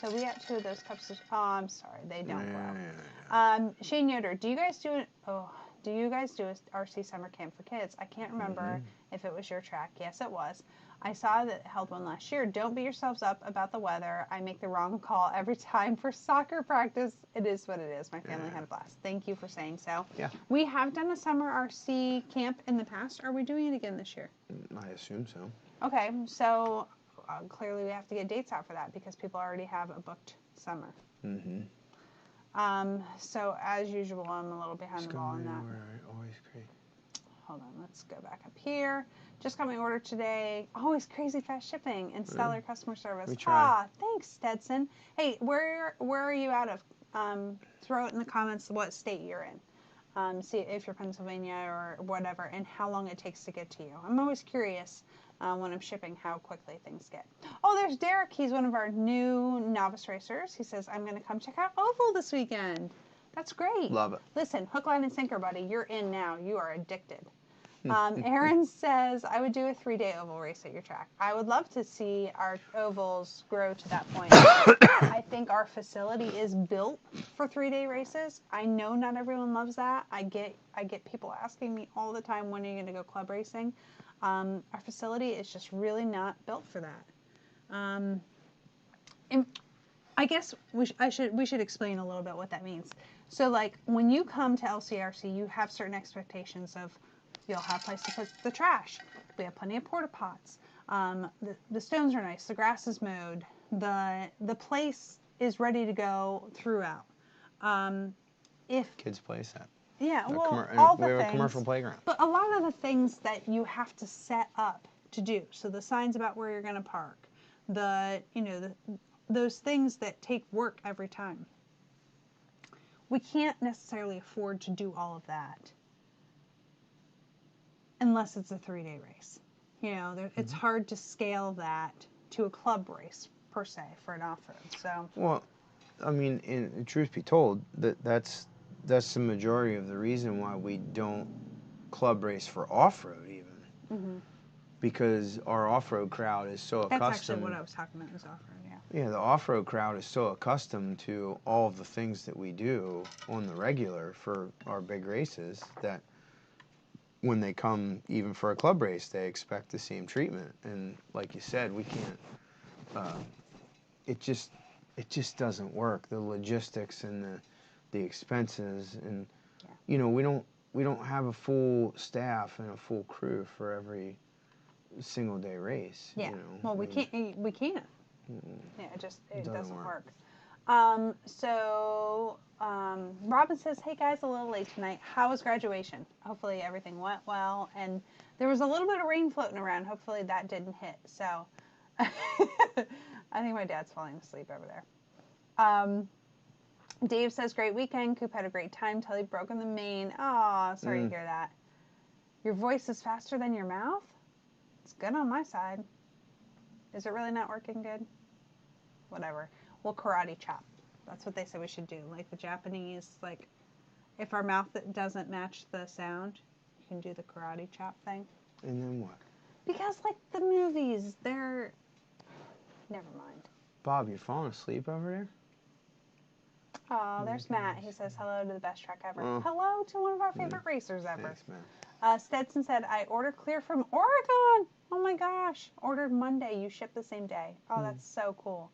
So we got 2 of those cups. Oh, I'm sorry, they don't glow. Shane Yoder, do you guys do a RC summer camp for kids? I can't remember if it was your track. Yes, it was. I saw that it held one last year. Don't beat yourselves up about the weather. I make the wrong call every time for soccer practice. It is what it is. My family had a blast. Thank you for saying so. Yeah. We have done a summer RC camp in the past. Are we doing it again this year? I assume so. Okay, so clearly we have to get dates out for that because people already have a booked summer. So as usual, I'm a little behind the ball on that. Always great. Hold on, let's go back up here. Just got my order today. Always crazy fast shipping and stellar customer service. We try. Thanks, Stetson. Hey, where are you out of? Throw it in the comments what state you're in. See if you're Pennsylvania or whatever, and how long it takes to get to you. I'm always curious when I'm shipping how quickly things get. Oh, there's Derek. He's one of our new novice racers. He says, I'm going to come check out Oval this weekend. That's great. Love it. Listen, hook, line, and sinker, buddy. You're in now. You are addicted. Aaron says, I would do a 3-day oval race at your track. I would love to see our ovals grow to that point. I think our facility is built for 3-day races. I know not everyone loves that. I get people asking me all the time, when are you going to go club racing? Our facility is just really not built for that. And I guess we should explain a little bit what that means. So like when you come to LCRC, you have certain expectations of you'll have place to put the trash. We have plenty of porta pots. The stones are nice. The grass is mowed. The place is ready to go throughout. If Kids play set. Yeah, We have a commercial playground. But a lot of the things that you have to set up to do. So the signs about where you're going to park. Those things that take work every time. We can't necessarily afford to do all of that unless it's a 3-day race. It's hard to scale that to a club race per se for an off-road. So. Well, I mean, in truth be told, that's the majority of the reason why we don't club race for off-road even. Because our off-road crowd is so accustomed. That's actually what I was talking about, is off-road, yeah. Yeah, the off-road crowd is so accustomed to all of the things that we do on the regular for our big races that when they come even for a club race, they expect the same treatment. And like you said, we can't, it just doesn't work. The logistics and the expenses and, we don't have a full staff and a full crew for every single day race. Yeah. Well, we can't. Yeah, it doesn't work. Robin says, hey guys, a little late tonight. How was graduation? Hopefully everything went well. And there was a little bit of rain floating around. Hopefully that didn't hit. So I think my dad's falling asleep over there. Dave says, great weekend. Coop had a great time till he broke in the main. Oh, sorry to hear that. Your voice is faster than your mouth? It's good on my side. Is it really not working good? Whatever. We'll karate chop. That's what they said we should do. Like the Japanese, like if our mouth doesn't match the sound, you can do the karate chop thing. And then what? Because like the movies, they're... Never mind. Bob, you're falling asleep over there? Oh, there's Matt. He says hello to the best track ever. Hello to one of our favorite racers ever. Thanks, Matt. Stetson said, I ordered clear from Oregon. Oh my gosh. Ordered Monday. You ship the same day. Oh, that's so cool.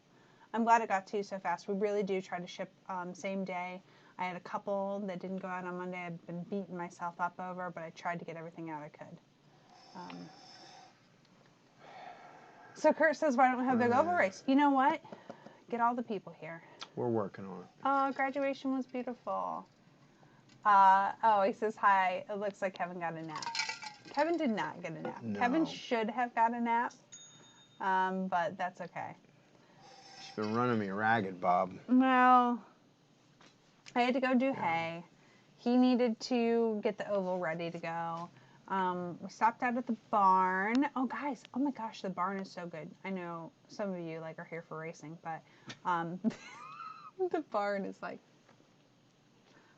I'm glad it got to you so fast. We really do try to ship same day. I had a couple that didn't go out on Monday. I've been beating myself up over, but I tried to get everything out I could. So Kurt says, why don't we have a big oval race? You know what? Get all the people here. We're working on it. Oh, graduation was beautiful. He says, hi. It looks like Kevin got a nap. Kevin did not get a nap. No. Kevin should have got a nap. but that's okay. She's been running me ragged, Bob. Well, I had to go do hay. He needed to get the oval ready to go. We stopped out at the barn. Oh, guys, oh my gosh, the barn is so good. I know some of you like are here for racing, but the barn is like,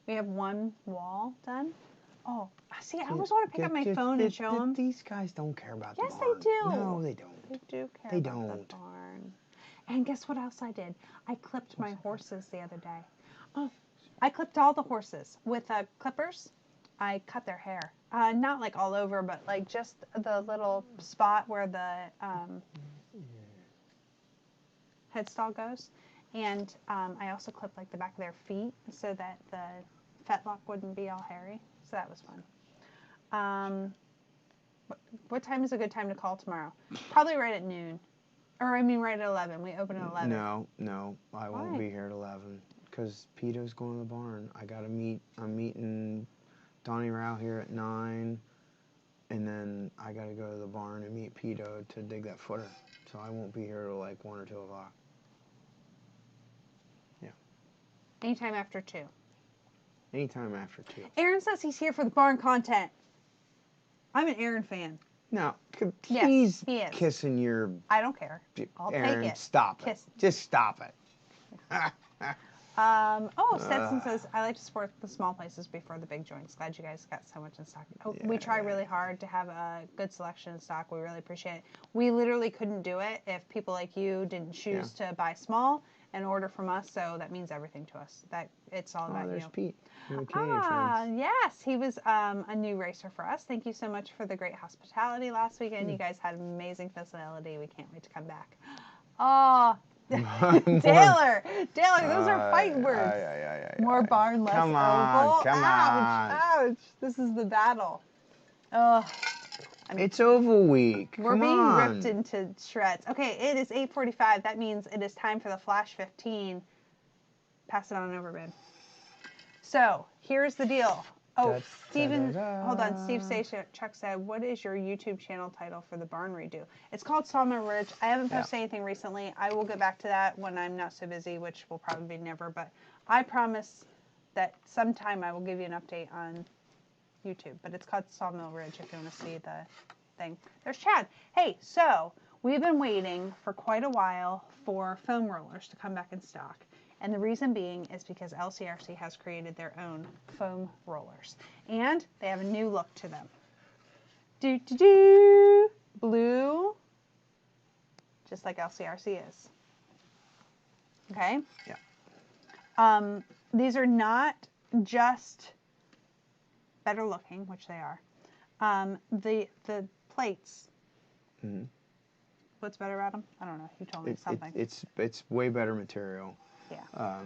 we have one wall done. Oh, see, I always want to pick up my phone and show them. These guys don't care about the barn. Yes, they do. No, they don't. They do care about the barn. And guess what else I did? I clipped my horses the other day. Oh, I clipped all the horses with clippers. I cut their hair. Not like all over, but like just the little spot where the headstall goes. And I also clipped like the back of their feet so that the fetlock wouldn't be all hairy. So that was fun. What time is a good time to call tomorrow? Probably right at noon. Or I mean right at 11. We open at 11. No, I won't be here at 11 because Pito's going to the barn. I'm meeting Donnie Rao here at 9, and then I got to go to the barn and meet Pito to dig that footer. So I won't be here till like 1 or 2 o'clock. Yeah. Anytime after 2. Anytime after 2. Aaron says he's here for the barn content. I'm an Aaron fan. No, yes, he is. Kissing your... I don't care. I'll Aaron, take it. Stop it. Just stop it. Stetson says, I like to support the small places before the big joints. Glad you guys got so much in stock. We try really hard to have a good selection in stock. We really appreciate it. We literally couldn't do it if people like you didn't choose to buy small and order from us, so that means everything to us. That it's all about there's you. Pete. Yes, he was a new racer for us. Thank you so much for the great hospitality last weekend. You guys had an amazing facility. We can't wait to come back. Oh, Taylor, those are fighting words. More barn, less oval. Come on. Ouch. This is the battle. Oh. It's oval week. We're being ripped into shreds. Okay, it is 8:45. That means it is time for the Flash 15. Pass it on over, babe. So, here's the deal. Oh, Steven, hold on. Steve Chuck said, what is your YouTube channel title for the barn redo? It's called Sawmill Ridge. I haven't posted anything recently. I will get back to that when I'm not so busy, which will probably be never. But I promise that sometime I will give you an update on YouTube. But it's called Sawmill Ridge if you want to see the thing. There's Chad. Hey, so we've been waiting for quite a while for foam rollers to come back in stock. And the reason being is because LCRC has created their own foam rollers. And they have a new look to them. Blue. Just like LCRC is. Okay? Yeah. These are not just better looking, which they are. The plates. Mm-hmm. What's better about them? I don't know. You told me something. It's way better material. Yeah.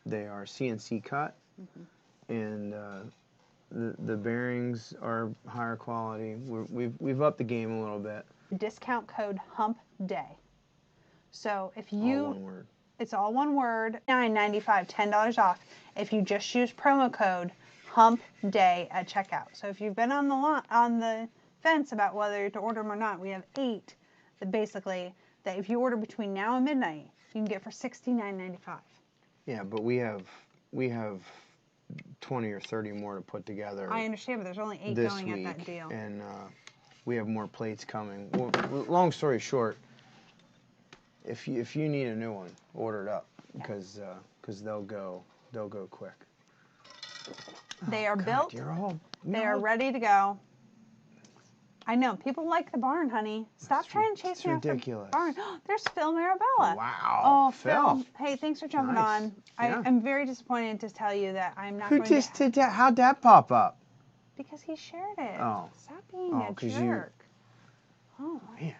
They are CNC cut, and the bearings are higher quality. We've upped the game a little bit. Discount code HUMPDAY. So if you, all one word. It's all one word. $9.95, $10 off. If you just use promo code HUMPDAY at checkout. So if you've been on the fence about whether to order them or not, we have 8 that basically that if you order between now and midnight, you can get for $69.95. Yeah, but we have 20 or 30 more to put together. I understand, but there's only 8 going at that deal. And we have more plates coming. Well, long story short, if you need a new one, order it up because they'll go quick. They are built. They are ready to go. I know. People like the barn, honey. Stop trying to chase me after the barn. There's Phil Marabella. Wow. Oh, Phil. Hey, thanks for jumping on. I'm very disappointed to tell you that I'm not going to... Who just did that? How'd that pop up? Because he shared it. Oh. Stop being a jerk. Oh, man.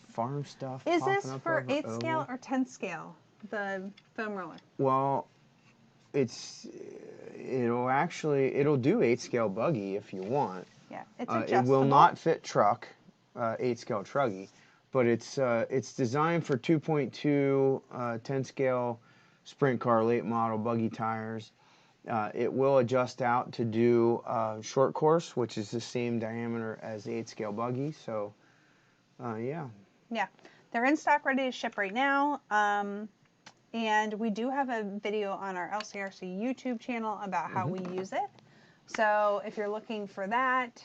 Farm stuff. Is this for 8th scale or 10th scale, the foam roller? Well, it'll do 8 scale buggy if you want. Yeah, it's adjustable. It will not fit truck, 8 scale truggy, but it's designed for 2.2 10 scale sprint car late model buggy tires. It will adjust out to do short course, which is the same diameter as 8 scale buggy. So, yeah. Yeah, they're in stock, ready to ship right now. And we do have a video on our LCRC YouTube channel about how we use it. So if you're looking for that,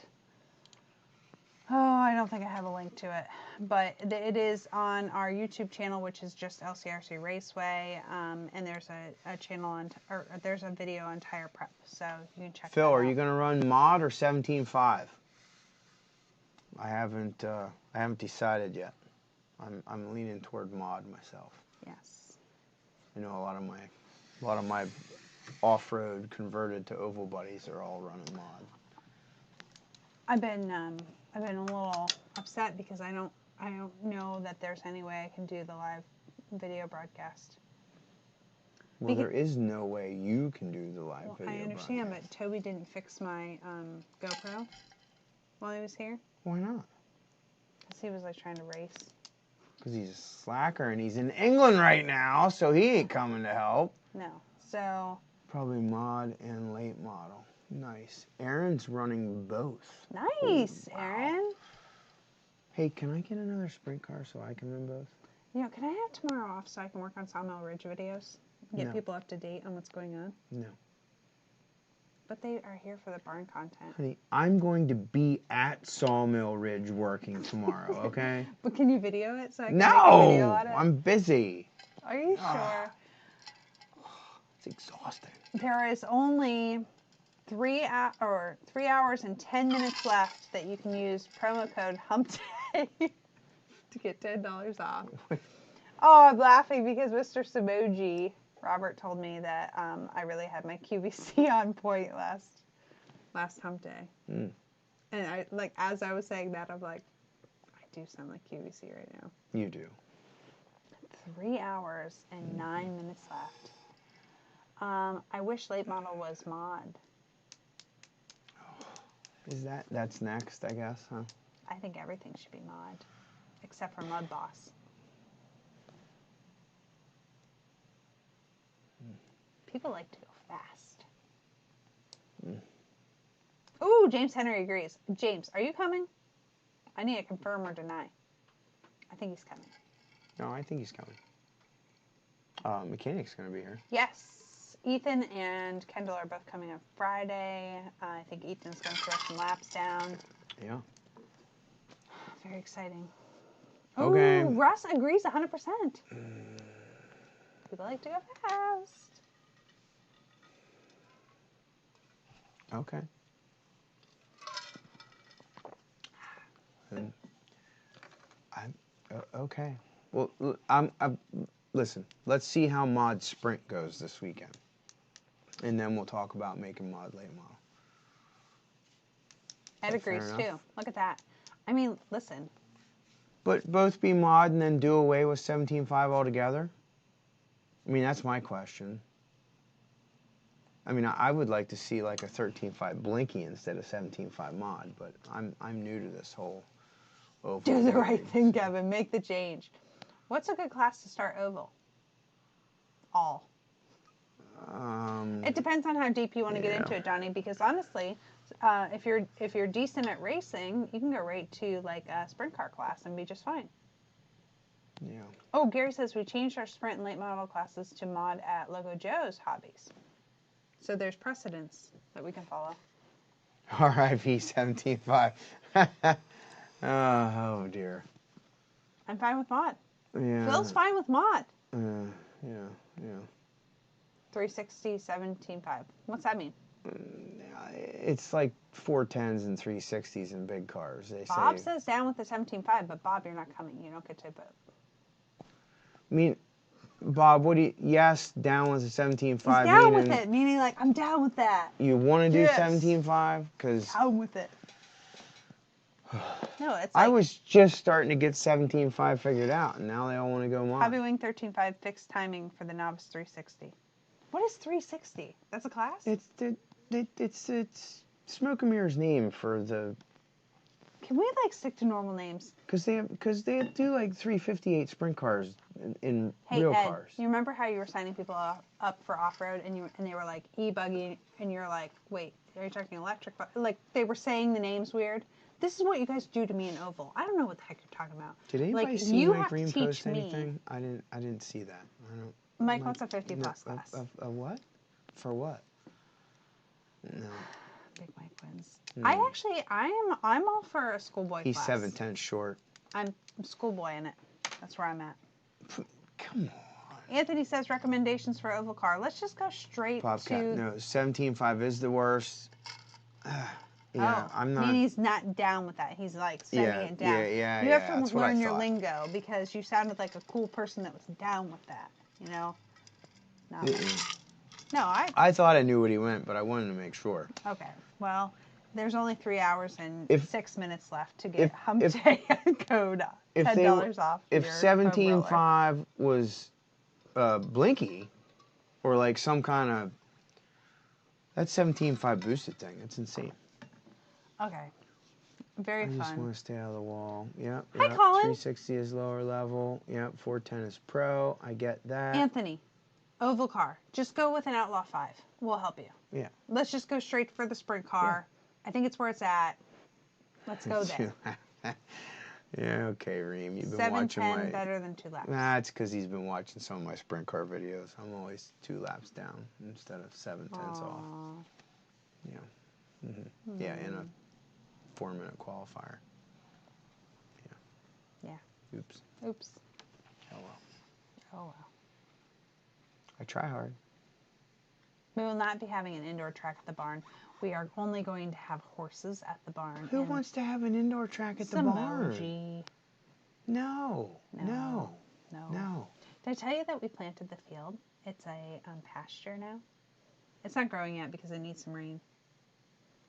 I don't think I have a link to it, but it is on our YouTube channel, which is just LCRC Raceway. And there's a channel on, or there's a video on tire prep, so you can check. Phil, that are out. you going to run mod or 17.5? I haven't decided yet. I'm leaning toward mod myself. Yes. You know, a lot of my off-road converted to oval buddies are all running mod. I've been a little upset because I don't know that there's any way I can do the live video broadcast. Well, there is no way you can do the live video I understand, broadcast. but Toby didn't fix my GoPro while he was here. Why not? Because he was like trying to race. Because he's a slacker and he's in England right now, so he ain't coming to help. No. So. Probably mod and late model. Nice. Aaron's running both. Nice, Wow. Aaron. Hey, can I get another sprint car so I can run both? You know, can I have tomorrow off so I can work on Sawmill Ridge videos? Get No. people up to date on what's going on? No. But they are here for the barn content. Honey, I'm going to be at Sawmill Ridge working tomorrow, okay? But can you video it so I can make a video on it? No! I'm busy. Are you sure? It's exhausting. There is only 3 hours and 10 minutes left that you can use promo code HUMPDAY to get $10 off. Oh, I'm laughing because Mr. Samoji, Robert, told me that I really had my QVC on point last hump day. Mm. And I as I was saying that, I'm like, I do sound like QVC right now. You do. 3 hours and 9 minutes left. I wish late model was mod. That's next, I guess, huh? I think everything should be mod, except for Mud Boss. People like to go fast. Ooh, James Henry agrees. James, are you coming? I need to confirm or deny. I think he's coming. No, I think he's coming. Mechanic's going to be here. Yes. Ethan and Kendall are both coming on Friday. I think Ethan's going to throw some laps down. Yeah. Very exciting. Okay. Ooh, Russ agrees 100%. People like to go fast. Okay. Okay. Well, listen. Let's see how mod sprint goes this weekend, and then we'll talk about making mod late model. Ed agrees too. Look at that. I mean, listen. But both be mod and then do away with 17.5 altogether? I mean, that's my question. I mean, I would like to see like a 13.5 Blinky instead of 17.5 mod, but I'm new to this whole oval. Do the right thing, Kevin. Make the change. What's a good class to start oval? All. It depends on how deep you want to get into it, Johnny. Because honestly, if you're decent at racing, you can go right to like a sprint car class and be just fine. Yeah. Oh, Gary says we changed our sprint and late model classes to mod at Logo Joe's Hobbies. So there's precedence that we can follow. RIP 17.5. Oh dear. I'm fine with mod. Yeah. Phil's fine with mod. Yeah. 360, 17.5. What's that mean? It's like 410s and 360s in big cars. Bob says down with the 17.5, but Bob, you're not coming. You don't get to vote. I mean, Bob, what do you... Yes, down with the 17.5. He's down with it, meaning like, I'm down with that. You want to do Yes. 17.5? Because... Down with it. No, it's like... I was just starting to get 17.5 figured out, and now they all want to go mod. Hobby Wing 13.5 fixed timing for the novice 360. What is 360? That's a class? It's Smoke and Mirror's name for the... Can we like stick to normal names? Because they do like 358 sprint cars in real Ed, cars. You remember how you were signing people up for off-road and they were like e-buggy and you're like, wait, are you talking electric? Like they were saying the names weird. This is what you guys do to me in Oval. I don't know what the heck you're talking about. Did anybody like, see you Mike have to Green teach post me. anything? I didn't see that. I don't. Mike wants a 50-plus class. A what? For what? No. Big Mike wins. I'm all for a schoolboy He's class. 7/10 short. I'm schoolboy in it. That's where I'm at. Come on. Anthony says recommendations for oval car. Let's just go straight to... No, 17.5 is the worst. Yeah, I'm not... I mean, he's not down with that. He's like setting it down. Yeah, you have to learn your lingo because you sounded like a cool person that was down with that, you know? No. No, I thought I knew what he meant, but I wanted to make sure. Okay, well, there's only 3 hours and 6 minutes left to get Hump Day code $10 off. If 17.5 was blinky, or like some kind of... That's 17.5 boosted thing. That's insane. Okay. Very fun. I just want to stay out of the wall. Yep. Hi, Colin. 360 is lower level. Yep. 410 is pro. I get that. Anthony, oval car. Just go with an Outlaw 5. We'll help you. Yeah. Let's just go straight for the sprint car. Yeah. I think it's where it's at. Let's go there. Yeah, okay, Reem. You've been watching my... 7:10 better than 2 laps. Nah, it's because he's been watching some of my sprint car videos. I'm always 2 laps down instead of 7/10 off. Yeah. Mm-hmm. Yeah, in a 4-minute qualifier. Yeah. Oops. Oh, well. I try hard. We will not be having an indoor track at the barn. We are only going to have horses at the barn. Who wants to have an indoor track at the barn? No. Did I tell you that we planted the field? It's a pasture now. It's not growing yet because it needs some rain.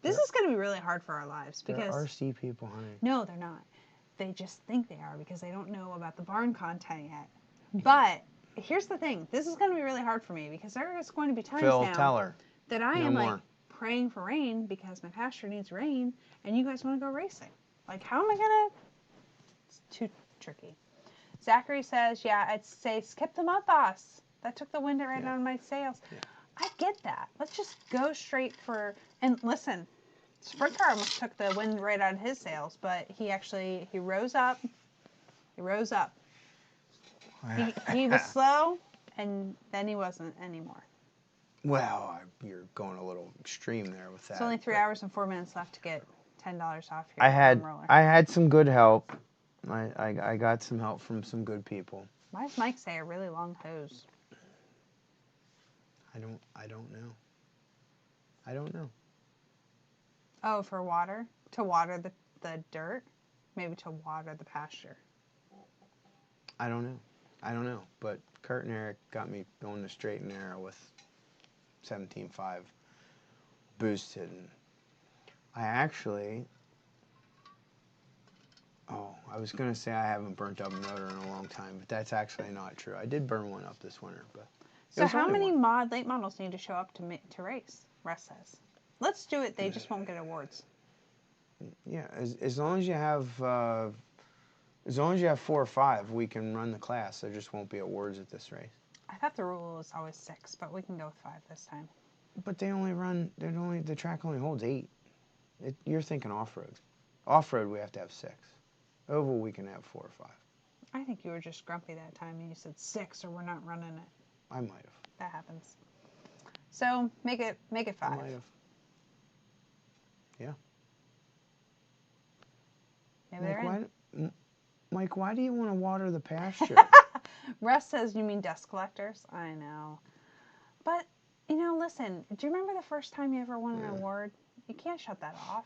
This is going to be really hard for our lives because... They're RC people, honey. No, they're not. They just think they are because they don't know about the barn content yet. But here's the thing. This is going to be really hard for me because there is going to be times now that I am like praying for rain because my pasture needs rain and you guys want to go racing. Like, how am I going to... It's too tricky. Zachary says, yeah, I'd say skip the mud boss. That took the wind right out of my sails. Yeah. I get that. Let's just go straight for... And listen, sprint car almost took the wind right out of his sails, but he rose up. He rose up. He was slow, and then he wasn't anymore. Well, you're going a little extreme there with that. It's only 3 hours and 4 minutes left to get $10 off your roller. I had some good help. I got some help from some good people. Why does Mike say a really long hose? I don't know. Oh, for water? To water the dirt? Maybe to water the pasture. I don't know. But Kurt and Eric got me going the straight and narrow with 17.5 boosted. And I was going to say I haven't burnt up a motor in a long time, but that's actually not true. I did burn one up this winter, but... So how many late models need to show up to race? Russ says. Let's do it. They just won't get awards. Yeah, as long as you have 4 or 5, we can run the class. There just won't be awards at this race. I thought the rule was always 6, but we can go with 5 this time. But the track only holds 8. You're thinking off-road. Off-road we have to have 6. Oval we can have 4 or 5. I think you were just grumpy that time and you said 6 or we're not running it. I might have. That happens. So make it 5. I might have. Yeah. Maybe Mike, why do you want to water the pasture? Russ says, you mean dust collectors? I know. But, listen, do you remember the first time you ever won an award? You can't shut that off,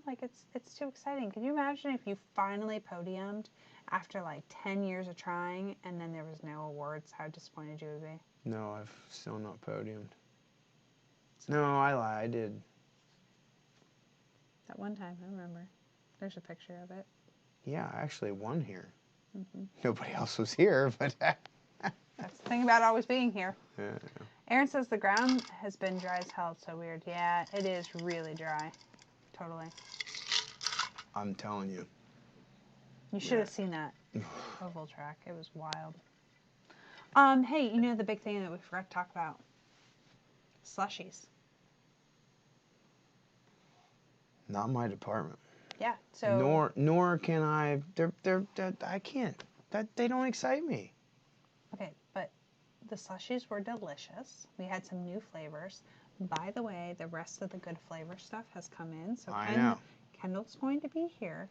Like, it's too exciting. Can you imagine if you finally podiumed after, 10 years of trying and then there was no awards, how disappointed you would be? No, I've still not podiumed. No, I lied. I did. That one time, I remember. There's a picture of it. Yeah, I actually won here. Mm-hmm. Nobody else was here, but... That's the thing about always being here. Yeah. Aaron says the ground has been dry as hell. It's so weird. Yeah, it is really dry. Totally. I'm telling you. You should have seen that oval track. It was wild. Hey, the big thing that we forgot to talk about? Slushies. Not my department. Yeah. So Nor can I. I can't. They don't excite me. okay, but the slushies were delicious. We had some new flavors. By the way, the rest of the good flavor stuff has come in. So I know. Kendall's going to be here.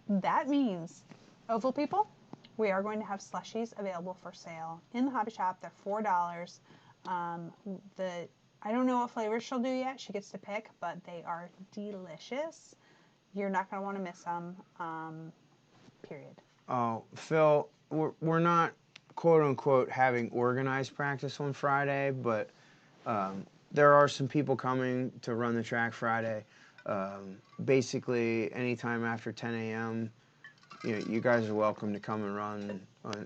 That means, Oval people, we are going to have slushies available for sale in the hobby shop. They're $4. I don't know what flavors she'll do yet. She gets to pick, but they are delicious. You're not going to want to miss them. Period. Oh, Phil, we're not quote unquote having organized practice on Friday, but there are some people coming to run the track Friday. Basically, anytime after 10 a.m., you guys are welcome to come and run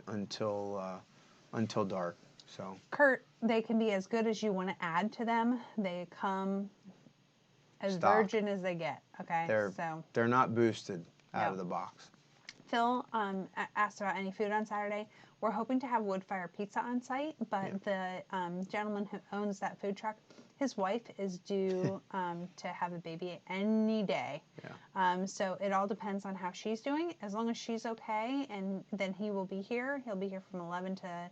until dark. So, Kurt, they can be as good as you want to add to them. They come as virgin as they get. Okay, they're not boosted out of the box. Phil asked about any food on Saturday. We're hoping to have wood fire pizza on site, but the gentleman who owns that food truck, his wife is due to have a baby any day. Yeah. So it all depends on how she's doing. As long as she's okay, and then he will be here. He'll be here from 11:30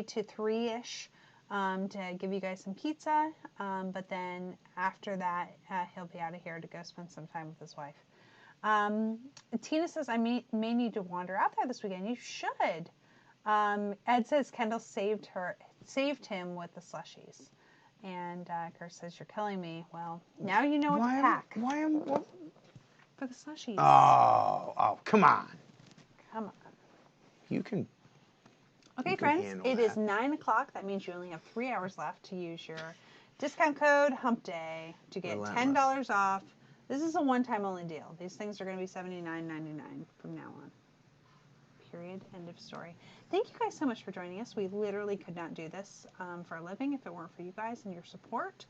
to 3-ish to give you guys some pizza. But then after that, he'll be out of here to go spend some time with his wife. Tina says, I may need to wander out there this weekend. You should. Ed says Kendall saved him with the slushies. And Kurt says, you're killing me. Well, now you know what to pack. What? For the slushies. Oh, come on. Come on. You can. Okay, friends, it is 9 o'clock. That means you only have 3 hours left to use your discount code Hump Day to get $10 off. This is a one-time only deal. These things are going to be $79.99 from now on. Period. End of story. Thank you guys so much for joining us. We literally could not do this for a living if it weren't for you guys and your support.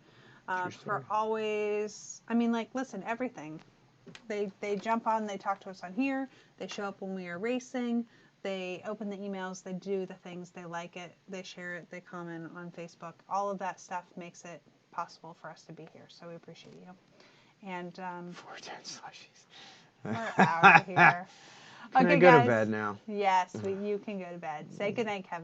For always, listen, everything. They jump on, they talk to us on here, they show up when we are racing, they open the emails, they do the things, they like it, they share it, they comment on Facebook. All of that stuff makes it possible for us to be here. So we appreciate you. And 4 slushies. We're out of here. Can I go to bed now? Yes, you can go to bed. Say goodnight, Kevin.